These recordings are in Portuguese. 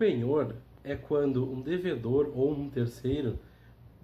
penhor é quando um devedor ou um terceiro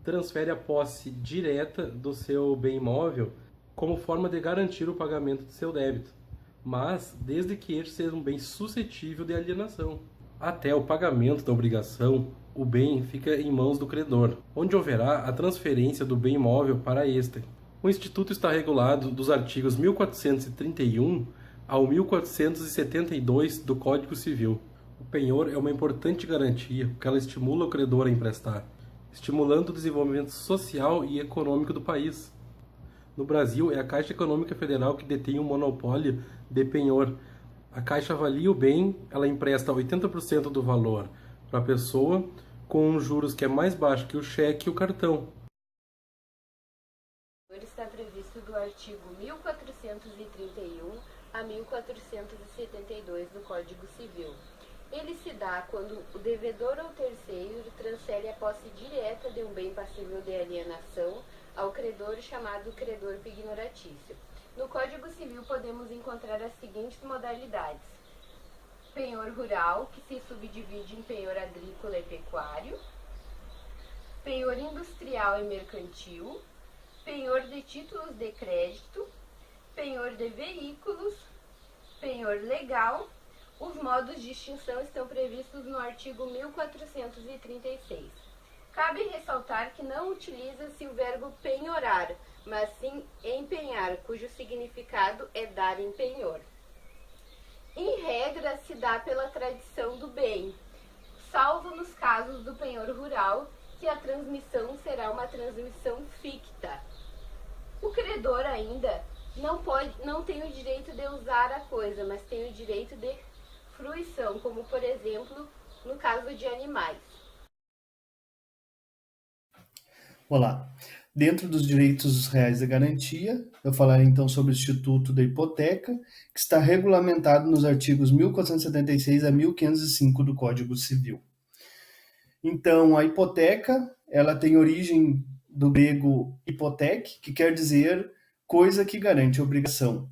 transfere a posse direta do seu bem imóvel como forma de garantir o pagamento de seu débito, mas desde que este seja um bem suscetível de alienação. Até o pagamento da obrigação, o bem fica em mãos do credor, onde haverá a transferência do bem imóvel para este. O Instituto está regulado dos artigos 1431 ao 1472 do Código Civil. O penhor é uma importante garantia porque ela estimula o credor a emprestar, estimulando o desenvolvimento social e econômico do país. No Brasil, é a Caixa Econômica Federal que detém o monopólio de penhor. A Caixa avalia o bem, ela empresta 80% do valor para a pessoa, com um juros que é mais baixo que o cheque e o cartão. Está previsto do artigo 1431 a 1472 do Código Civil. Ele se dá quando o devedor ou terceiro transfere a posse direta de um bem passível de alienação ao credor chamado credor pignoratício. No Código Civil podemos encontrar as seguintes modalidades: penhor rural, que se subdivide em penhor agrícola e pecuário, penhor industrial e mercantil, penhor de títulos de crédito, penhor de veículos, penhor legal. Os modos de extinção estão previstos no artigo 1436. Cabe ressaltar que não utiliza-se o verbo penhorar, mas sim empenhar, cujo significado é dar em penhor. Em regra, se dá pela tradição do bem, salvo nos casos do penhor rural, que a transmissão será uma transmissão ficta. O credor ainda não tem o direito de usar a coisa, mas tem o direito de fruição, como por exemplo no caso de animais. Olá, dentro dos direitos reais de garantia, eu falarei então sobre o Instituto da Hipoteca, que está regulamentado nos artigos 1476 a 1505 do Código Civil. Então, a hipoteca, ela tem origem do grego hypothek, que quer dizer coisa que garante obrigação.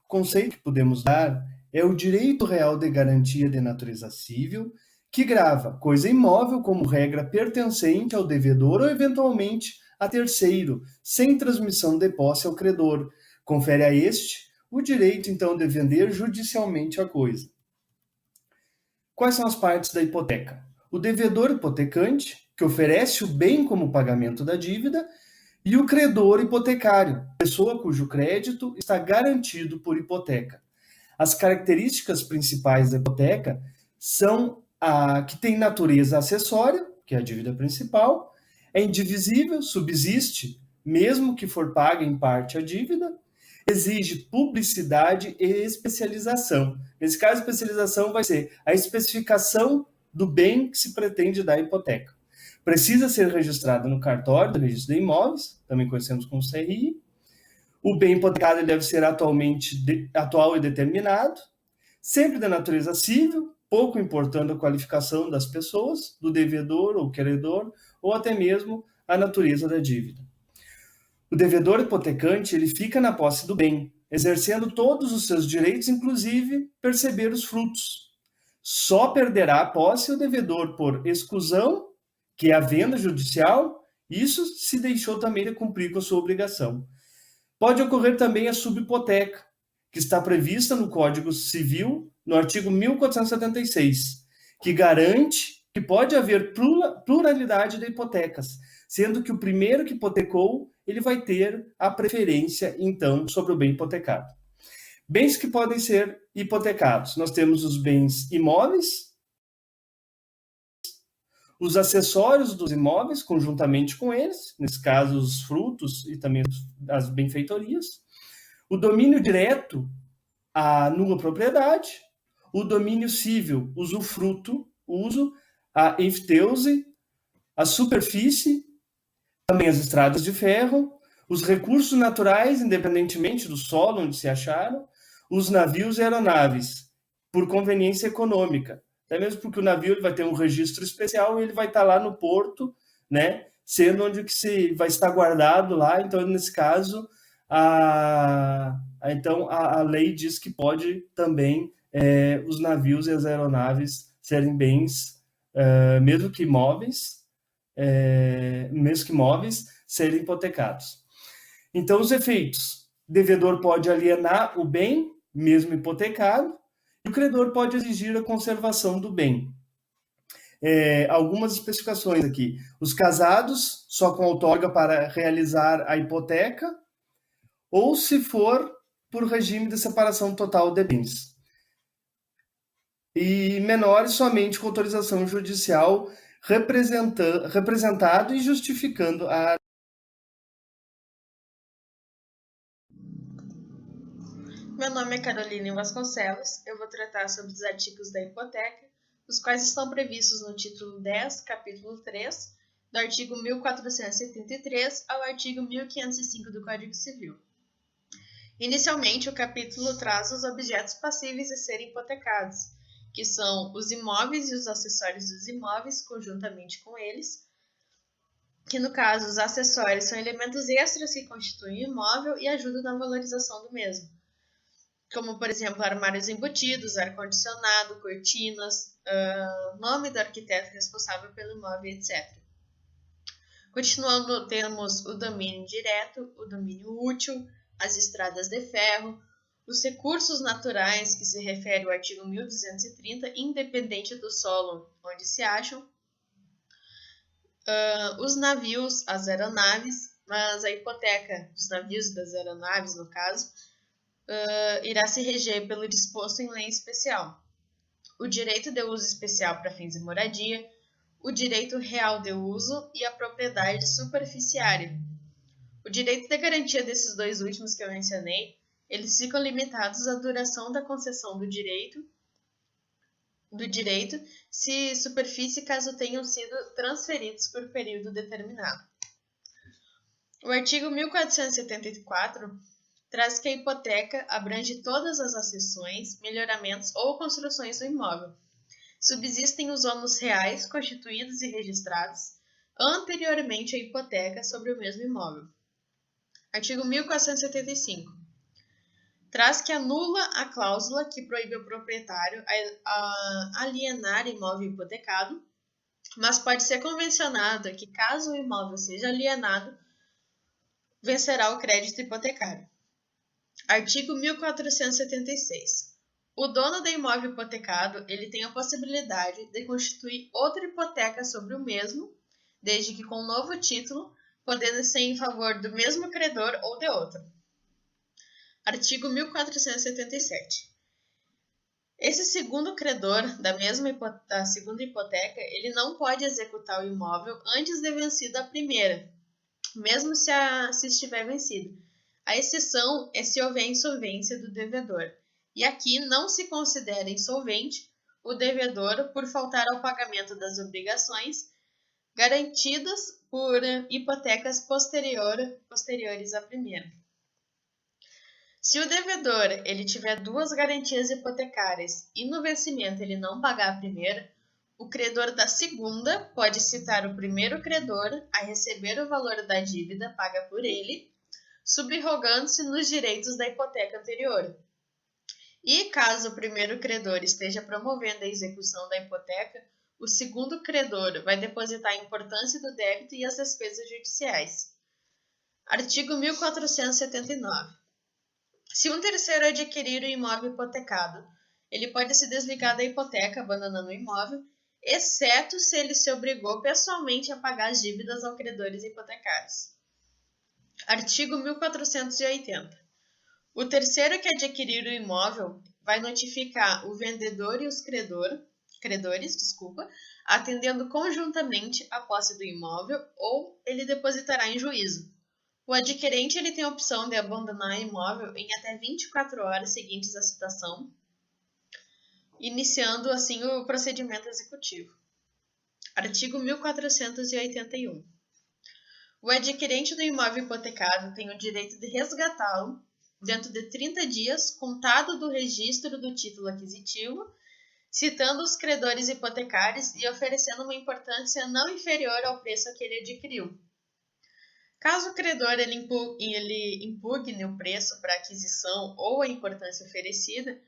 O conceito que podemos dar é o direito real de garantia de natureza civil, que grava coisa imóvel como regra pertencente ao devedor ou eventualmente a terceiro, sem transmissão de posse ao credor. Confere a este o direito, então, de vender judicialmente a coisa. Quais são as partes da hipoteca? O devedor hipotecante, que oferece o bem como pagamento da dívida, e o credor hipotecário, pessoa cujo crédito está garantido por hipoteca. As características principais da hipoteca são a que tem natureza acessória, que é a dívida principal, é indivisível, subsiste, mesmo que for paga em parte a dívida, exige publicidade e especialização. Nesse caso, a especialização vai ser a especificação do bem que se pretende dar à hipoteca. Precisa ser registrado no cartório do registro de imóveis, também conhecemos como CRI. O bem hipotecado deve ser atual e determinado, sempre de natureza civil, pouco importando a qualificação das pessoas, do devedor ou credor, ou até mesmo a natureza da dívida. O devedor hipotecante ele fica na posse do bem, exercendo todos os seus direitos, inclusive perceber os frutos. Só perderá a posse o devedor por exclusão, que é a venda judicial, isso se deixou também de cumprir com a sua obrigação. Pode ocorrer também a subhipoteca, que está prevista no Código Civil, no artigo 1476, que garante que pode haver pluralidade de hipotecas, sendo que o primeiro que hipotecou, ele vai ter a preferência, então, sobre o bem hipotecado. Bens que podem ser hipotecados. Nós temos os bens imóveis, os acessórios dos imóveis, conjuntamente com eles, nesse caso, os frutos e também as benfeitorias, o domínio direto, a nula propriedade, o domínio civil, usufruto, uso, a enfiteuse, a superfície, também as estradas de ferro, os recursos naturais, independentemente do solo onde se acharam, os navios e aeronaves, por conveniência econômica. Até mesmo porque o navio ele vai ter um registro especial e ele vai estar lá no porto, né, sendo onde que se vai estar guardado lá. Então, nesse caso, então a lei diz que pode também os navios e as aeronaves serem bens mesmo que imóveis, serem hipotecados. Então, os efeitos: devedor pode alienar o bem, mesmo hipotecado, e o credor pode exigir a conservação do bem. Algumas especificações aqui: os casados só com outorga para realizar a hipoteca, ou se for por regime de separação total de bens, e menores somente com autorização judicial representado e justificando a. Meu nome é Carolina Vasconcelos. Eu vou tratar sobre os artigos da hipoteca, os quais estão previstos no título 10, capítulo 3, do artigo 1473 ao artigo 1505 do Código Civil. Inicialmente, o capítulo traz os objetos passíveis de serem hipotecados, que são os imóveis e os acessórios dos imóveis, conjuntamente com eles, que no caso os acessórios são elementos extras que constituem o imóvel e ajudam na valorização do mesmo, como, por exemplo, armários embutidos, ar-condicionado, cortinas, nome do arquiteto responsável pelo imóvel, etc. Continuando, temos o domínio direto, o domínio útil, as estradas de ferro, os recursos naturais, que se refere ao artigo 1230, independente do solo onde se acham, os navios, as aeronaves, mas a hipoteca dos navios e das aeronaves, no caso, irá se reger pelo disposto em lei especial, o direito de uso especial para fins de moradia, o direito real de uso e a propriedade superficiária. O direito de garantia desses dois últimos que eu mencionei, eles ficam limitados à duração da concessão do direito, se superfície caso tenham sido transferidos por período determinado. O artigo 1474 traz que a hipoteca abrange todas as acessões, melhoramentos ou construções do imóvel. Subsistem os ônus reais constituídos e registrados anteriormente à hipoteca sobre o mesmo imóvel. Artigo 1475. Traz que anula a cláusula que proíbe o proprietário a alienar imóvel hipotecado, mas pode ser convencionado que, caso o imóvel seja alienado, vencerá o crédito hipotecário. Artigo 1476. O dono do imóvel hipotecado, ele tem a possibilidade de constituir outra hipoteca sobre o mesmo, desde que com novo título, podendo ser em favor do mesmo credor ou de outro. Artigo 1477. Esse segundo credor da segunda hipoteca, ele não pode executar o imóvel antes de vencida a primeira, mesmo se estiver vencido. A exceção é se houver insolvência do devedor. E aqui não se considera insolvente o devedor por faltar ao pagamento das obrigações garantidas por hipotecas posteriores à primeira. Se o devedor ele tiver duas garantias hipotecárias e no vencimento ele não pagar a primeira, o credor da segunda pode citar o primeiro credor a receber o valor da dívida paga por ele, subrogando-se nos direitos da hipoteca anterior. E caso o primeiro credor esteja promovendo a execução da hipoteca, o segundo credor vai depositar a importância do débito e as despesas judiciais. Artigo 1479. Se um terceiro adquirir o imóvel hipotecado, ele pode se desligar da hipoteca, abandonando o imóvel, exceto se ele se obrigou pessoalmente a pagar as dívidas aos credores hipotecários. Artigo 1480. O terceiro que adquirir o imóvel vai notificar o vendedor e os credores, atendendo conjuntamente a posse do imóvel, ou ele depositará em juízo. O adquirente ele tem a opção de abandonar o imóvel em até 24 horas seguintes à citação, iniciando assim o procedimento executivo. Artigo 1481. O adquirente do imóvel hipotecado tem o direito de resgatá-lo dentro de 30 dias, contado do registro do título aquisitivo, citando os credores hipotecários e oferecendo uma importância não inferior ao preço a que ele adquiriu. Caso o credor ele impugne o preço para aquisição ou a importância oferecida,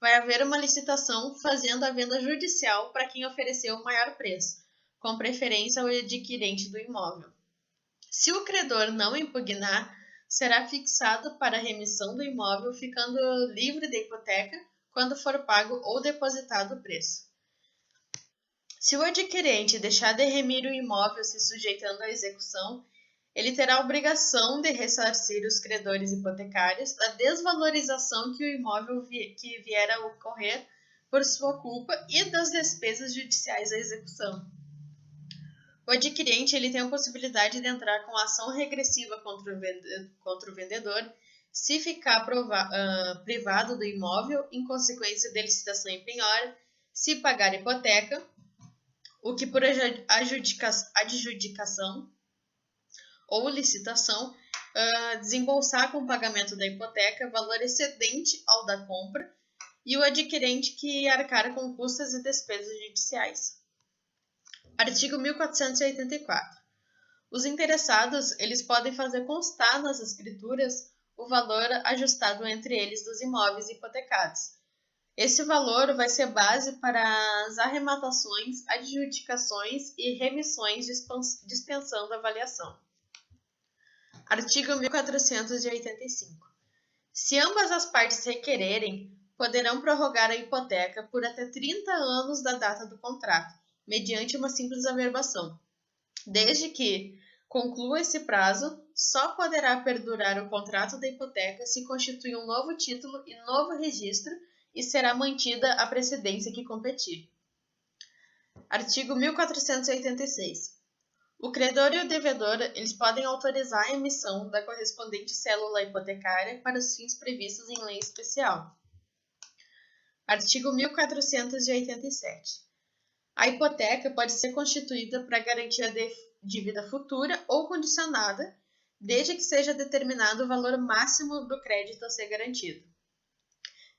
vai haver uma licitação fazendo a venda judicial para quem ofereceu o maior preço, com preferência ao adquirente do imóvel. Se o credor não impugnar, será fixado para a remissão do imóvel, ficando livre da hipoteca quando for pago ou depositado o preço. Se o adquirente deixar de remir o imóvel se sujeitando à execução, ele terá a obrigação de ressarcir os credores hipotecários da desvalorização que o imóvel que vier a ocorrer por sua culpa e das despesas judiciais da execução. O adquirente ele tem a possibilidade de entrar com ação regressiva contra o vendedor se ficar privado do imóvel em consequência de licitação em penhora, se pagar hipoteca, o que por adjudicação ou licitação desembolsar com o pagamento da hipoteca valor excedente ao da compra e o adquirente que arcar com custas e despesas judiciais. Artigo 1484. Os interessados eles podem fazer constar nas escrituras o valor ajustado entre eles dos imóveis hipotecados. Esse valor vai ser base para as arrematações, adjudicações e remissões dispensando avaliação. Artigo 1485. Se ambas as partes requererem, poderão prorrogar a hipoteca por até 30 anos da data do contrato, mediante uma simples averbação. Desde que conclua esse prazo, só poderá perdurar o contrato da hipoteca se constituir um novo título e novo registro e será mantida a precedência que competir. Artigo 1486. O credor e o devedor eles podem autorizar a emissão da correspondente célula hipotecária para os fins previstos em lei especial. Artigo 1487. A hipoteca pode ser constituída para garantia de dívida futura ou condicionada, desde que seja determinado o valor máximo do crédito a ser garantido.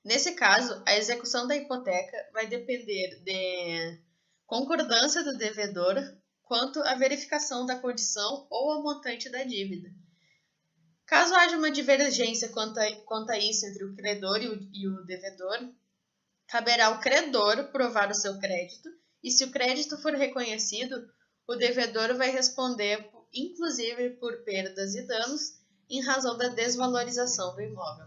Nesse caso, a execução da hipoteca vai depender de concordância do devedor quanto à verificação da condição ou ao montante da dívida. Caso haja uma divergência quanto a isso entre o credor e o devedor, caberá ao credor provar o seu crédito e, se o crédito for reconhecido, o devedor vai responder, inclusive por perdas e danos, em razão da desvalorização do imóvel.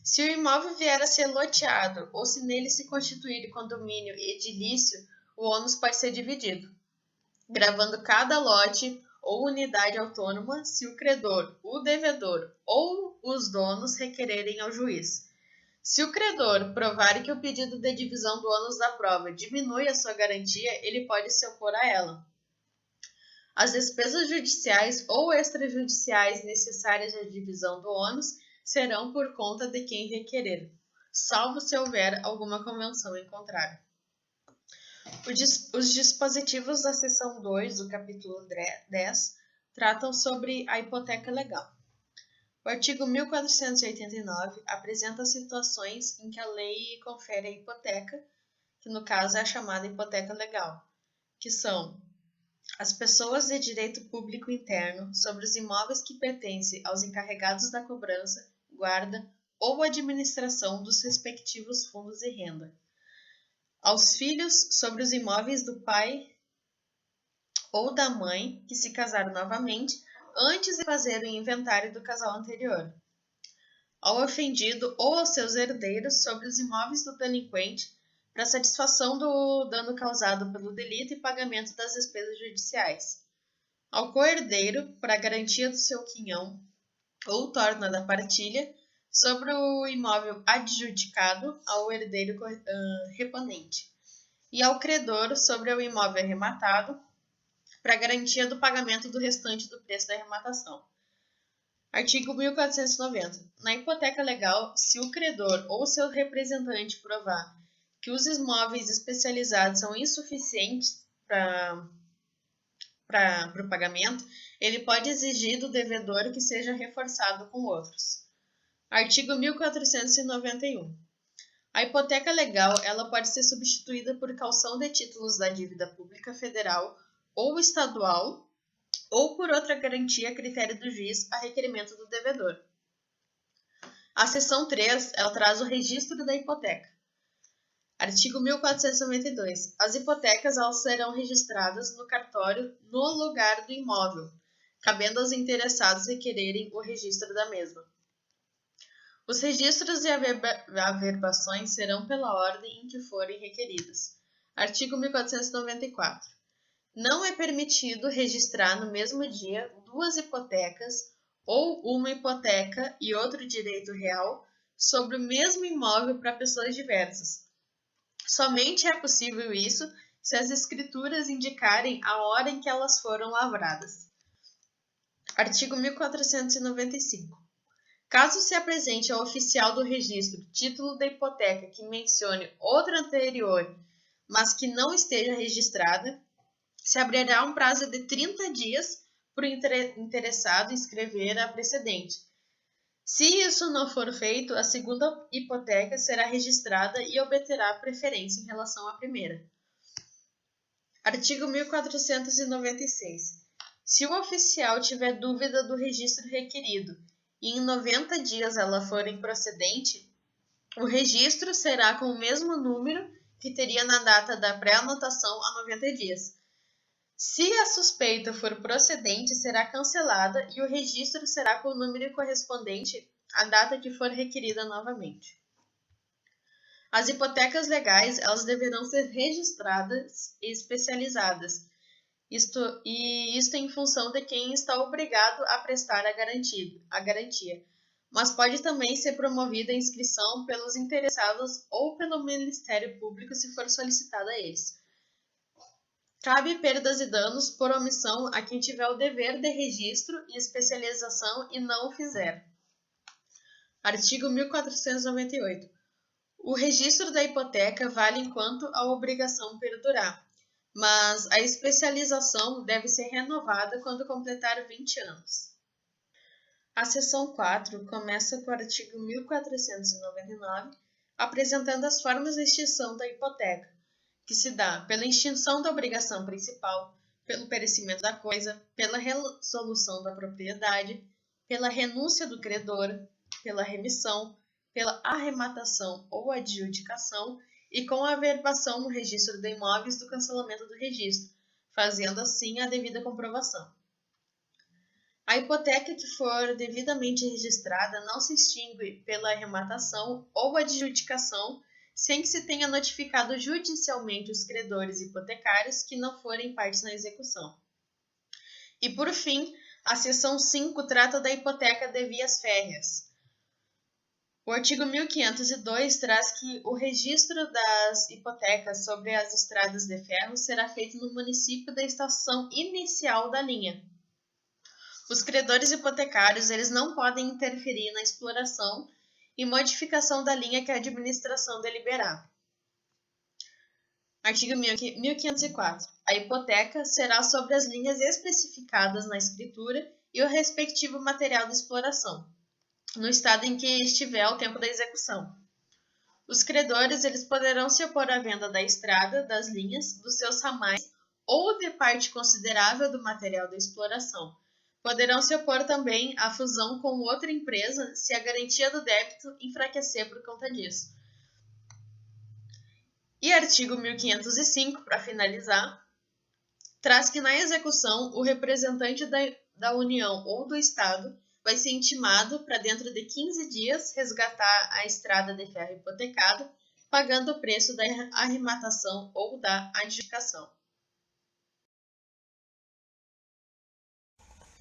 Se o imóvel vier a ser loteado ou se nele se constituir condomínio edilício, o ônus pode ser dividido, gravando cada lote ou unidade autônoma se o credor, o devedor ou os donos requererem ao juiz. Se o credor provar que o pedido de divisão do ônus da prova diminui a sua garantia, ele pode se opor a ela. As despesas judiciais ou extrajudiciais necessárias à divisão do ônus serão por conta de quem requerer, salvo se houver alguma convenção em contrário. Os dispositivos da seção 2 do capítulo 10 tratam sobre a hipoteca legal. O artigo 1489 apresenta situações em que a lei confere a hipoteca, que no caso é a chamada hipoteca legal, que são as pessoas de direito público interno sobre os imóveis que pertencem aos encarregados da cobrança, guarda ou administração dos respectivos fundos de renda, aos filhos sobre os imóveis do pai ou da mãe que se casaram novamente antes de fazer o inventário do casal anterior, ao ofendido ou aos seus herdeiros sobre os imóveis do delinquente para satisfação do dano causado pelo delito e pagamento das despesas judiciais, ao coerdeiro para garantia do seu quinhão ou torna da partilha sobre o imóvel adjudicado ao herdeiro reponente, e ao credor sobre o imóvel arrematado para garantia do pagamento do restante do preço da arrematação. Artigo 1490. Na hipoteca legal, se o credor ou seu representante provar que os imóveis especializados são insuficientes para o pagamento, ele pode exigir do devedor que seja reforçado com outros. Artigo 1491. A hipoteca legal ela pode ser substituída por caução de títulos da dívida pública federal ou estadual ou por outra garantia a critério do juiz a requerimento do devedor. A seção 3, ela traz o registro da hipoteca. Artigo 1492. As hipotecas elas serão registradas no cartório no lugar do imóvel, cabendo aos interessados requererem o registro da mesma. Os registros e averbações serão pela ordem em que forem requeridas. Artigo 1494. Não é permitido registrar no mesmo dia duas hipotecas ou uma hipoteca e outro direito real sobre o mesmo imóvel para pessoas diversas. Somente é possível isso se as escrituras indicarem a hora em que elas foram lavradas. Artigo 1495. Caso se apresente ao oficial do registro título da hipoteca que mencione outra anterior, mas que não esteja registrada, se abrirá um prazo de 30 dias para o interessado inscrever a precedente. Se isso não for feito, a segunda hipoteca será registrada e obterá preferência em relação à primeira. Artigo 1496. Se o oficial tiver dúvida do registro requerido e em 90 dias ela for improcedente, o registro será com o mesmo número que teria na data da pré-anotação há 90 dias. Se a suspeita for procedente, será cancelada e o registro será com o número correspondente à data que for requerida novamente. As hipotecas legais elas deverão ser registradas e especializadas, isto em função de quem está obrigado a prestar a garantia, mas pode também ser promovida a inscrição pelos interessados ou pelo Ministério Público se for solicitada a eles. Cabe perdas e danos por omissão a quem tiver o dever de registro e especialização e não o fizer. Artigo 1498. O registro da hipoteca vale enquanto a obrigação perdurar, mas a especialização deve ser renovada quando completar 20 anos. A seção 4 começa com o artigo 1499, apresentando as formas de extinção da hipoteca, que se dá pela extinção da obrigação principal, pelo perecimento da coisa, pela resolução da propriedade, pela renúncia do credor, pela remissão, pela arrematação ou adjudicação e com a averbação no registro de imóveis do cancelamento do registro, fazendo assim a devida comprovação. A hipoteca que for devidamente registrada não se extingue pela arrematação ou adjudicação sem que se tenha notificado judicialmente os credores hipotecários que não forem partes na execução. E, por fim, a seção 5 trata da hipoteca de vias férreas. O artigo 1502 traz que o registro das hipotecas sobre as estradas de ferro será feito no município da estação inicial da linha. Os credores hipotecários eles não podem interferir na exploração e modificação da linha que a administração deliberar. Artigo 1504. A hipoteca será sobre as linhas especificadas na escritura e o respectivo material de exploração, no estado em que estiver ao tempo da execução. Os credores eles poderão se opor à venda da estrada, das linhas, dos seus ramais ou de parte considerável do material da exploração. Poderão se opor também à fusão com outra empresa se a garantia do débito enfraquecer por conta disso. E artigo 1505, para finalizar, traz que na execução o representante da União ou do Estado vai ser intimado para dentro de 15 dias resgatar a estrada de ferro hipotecada, pagando o preço da arrematação ou da adjudicação.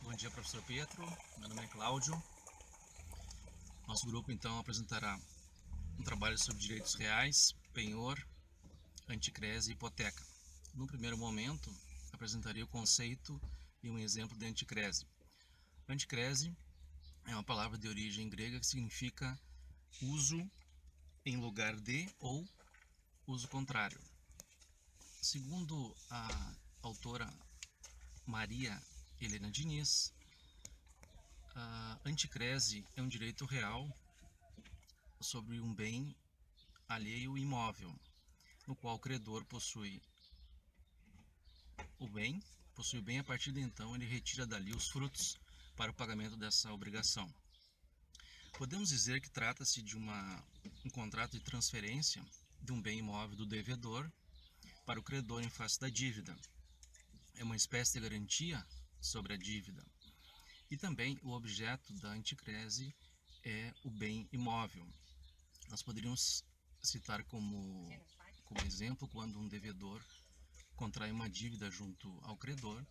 Bom dia, professor Pietro. Meu nome é Cláudio. Nosso grupo, então, apresentará um trabalho sobre direitos reais, penhor, anticrese e hipoteca. No primeiro momento, apresentaria o conceito e um exemplo de anticrese. Anticrese é uma palavra de origem grega que significa uso em lugar de ou uso contrário. Segundo a autora Maria Helena Diniz, a anticrese é um direito real sobre um bem alheio imóvel, no qual o credor possui o bem, a partir de então ele retira dali os frutos para o pagamento dessa obrigação. Podemos dizer que trata-se de um contrato de transferência de um bem imóvel do devedor para o credor em face da dívida. É uma espécie de garantia sobre a dívida. E também o objeto da anticrese é o bem imóvel. Nós poderíamos citar como exemplo quando um devedor contrai uma dívida junto ao credor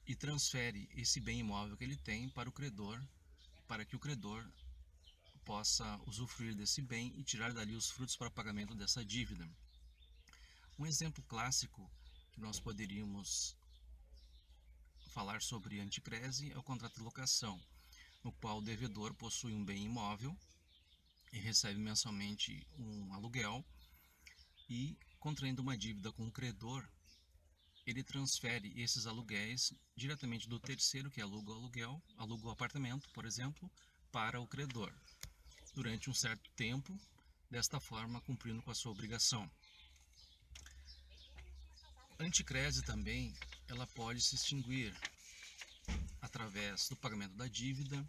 e transfere esse bem imóvel que ele tem para o credor, para que o credor possa usufruir desse bem e tirar dali os frutos para o pagamento dessa dívida. Um exemplo clássico que nós poderíamos falar sobre anticrese é o contrato de locação, no qual o devedor possui um bem imóvel e recebe mensalmente um aluguel e, contraindo uma dívida com o credor, ele transfere esses aluguéis diretamente do terceiro que aluga o apartamento, por exemplo, para o credor, durante um certo tempo, desta forma cumprindo com a sua obrigação. A anticrese também ela pode se extinguir através do pagamento da dívida,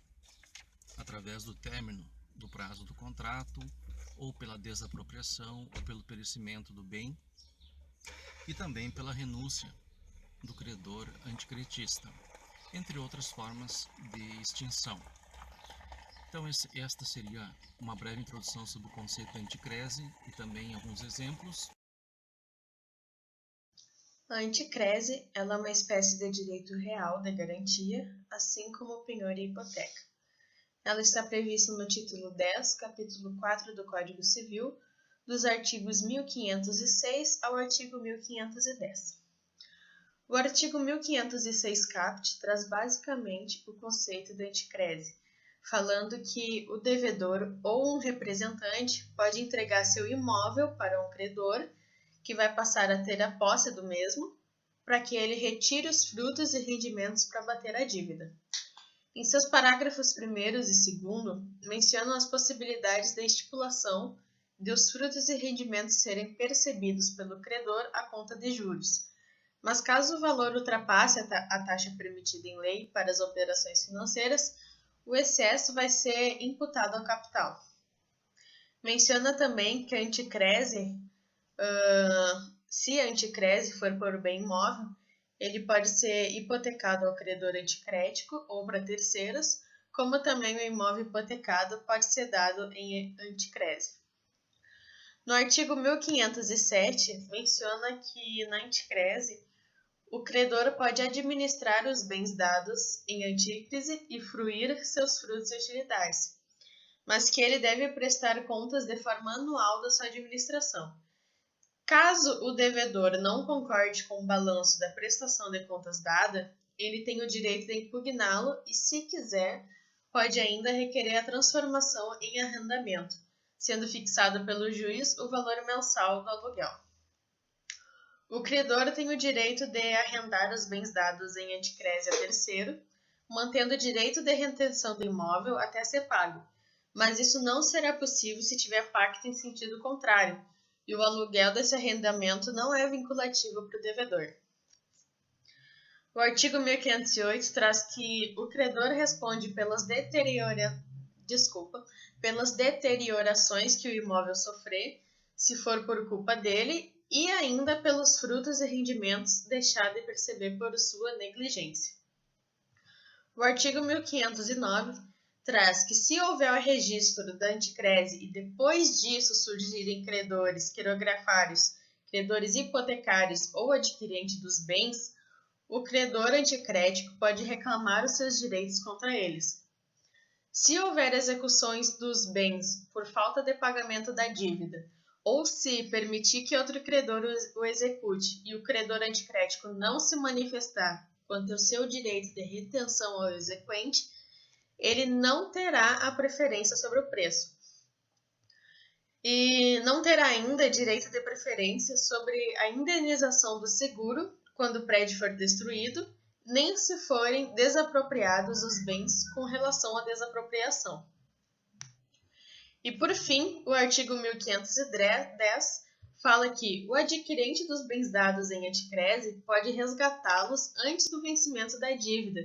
através do término do prazo do contrato, ou pela desapropriação, ou pelo perecimento do bem, e também pela renúncia do credor anticretista, entre outras formas de extinção. Então esta seria uma breve introdução sobre o conceito de anticrese e também alguns exemplos. A anticrese ela é uma espécie de direito real de garantia, assim como o penhor e a hipoteca. Ela está prevista no título 10, capítulo 4 do Código Civil, dos artigos 1506 ao artigo 1510. O artigo 1506 caput traz basicamente o conceito de anticrese, falando que o devedor ou um representante pode entregar seu imóvel para um credor, que vai passar a ter a posse do mesmo, para que ele retire os frutos e rendimentos para bater a dívida. Em seus parágrafos 1º e 2º, mencionam as possibilidades da estipulação de os frutos e rendimentos serem percebidos pelo credor à conta de juros. Mas caso o valor ultrapasse a taxa permitida em lei para as operações financeiras, o excesso vai ser imputado ao capital. Menciona também que a anticrese, se a anticrese for por bem imóvel, ele pode ser hipotecado ao credor anticrético ou para terceiros, como também o imóvel hipotecado pode ser dado em anticrese. No artigo 1507, menciona que na anticrese, o credor pode administrar os bens dados em antícrese e fruir seus frutos e utilidades, mas que ele deve prestar contas de forma anual da sua administração. Caso o devedor não concorde com o balanço da prestação de contas dada, ele tem o direito de impugná-lo e, se quiser, pode ainda requerer a transformação em arrendamento, sendo fixado pelo juiz o valor mensal do aluguel. O credor tem o direito de arrendar os bens dados em anticrese a terceiro, mantendo o direito de retenção do imóvel até ser pago, mas isso não será possível se tiver pacto em sentido contrário, e o aluguel desse arrendamento não é vinculativo para o devedor. O artigo 1508 traz que o credor responde pelas deteriorações que o imóvel sofrer, se for por culpa dele, e ainda pelos frutos e rendimentos deixados de perceber por sua negligência. O artigo 1509 traz que, se houver o registro da anticrese e depois disso surgirem credores quirografários, credores hipotecários ou adquirente dos bens, o credor anticrético pode reclamar os seus direitos contra eles. Se houver execuções dos bens por falta de pagamento da dívida, ou se permitir que outro credor o execute e o credor anticrético não se manifestar quanto ao seu direito de retenção ao exequente, ele não terá a preferência sobre o preço. E não terá ainda direito de preferência sobre a indenização do seguro quando o prédio for destruído, nem se forem desapropriados os bens com relação à desapropriação. E por fim, o artigo 1510 fala que o adquirente dos bens dados em anticrese pode resgatá-los antes do vencimento da dívida,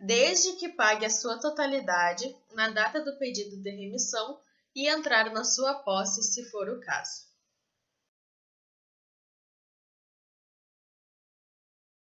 desde que pague a sua totalidade na data do pedido de remissão e entrar na sua posse, se for o caso.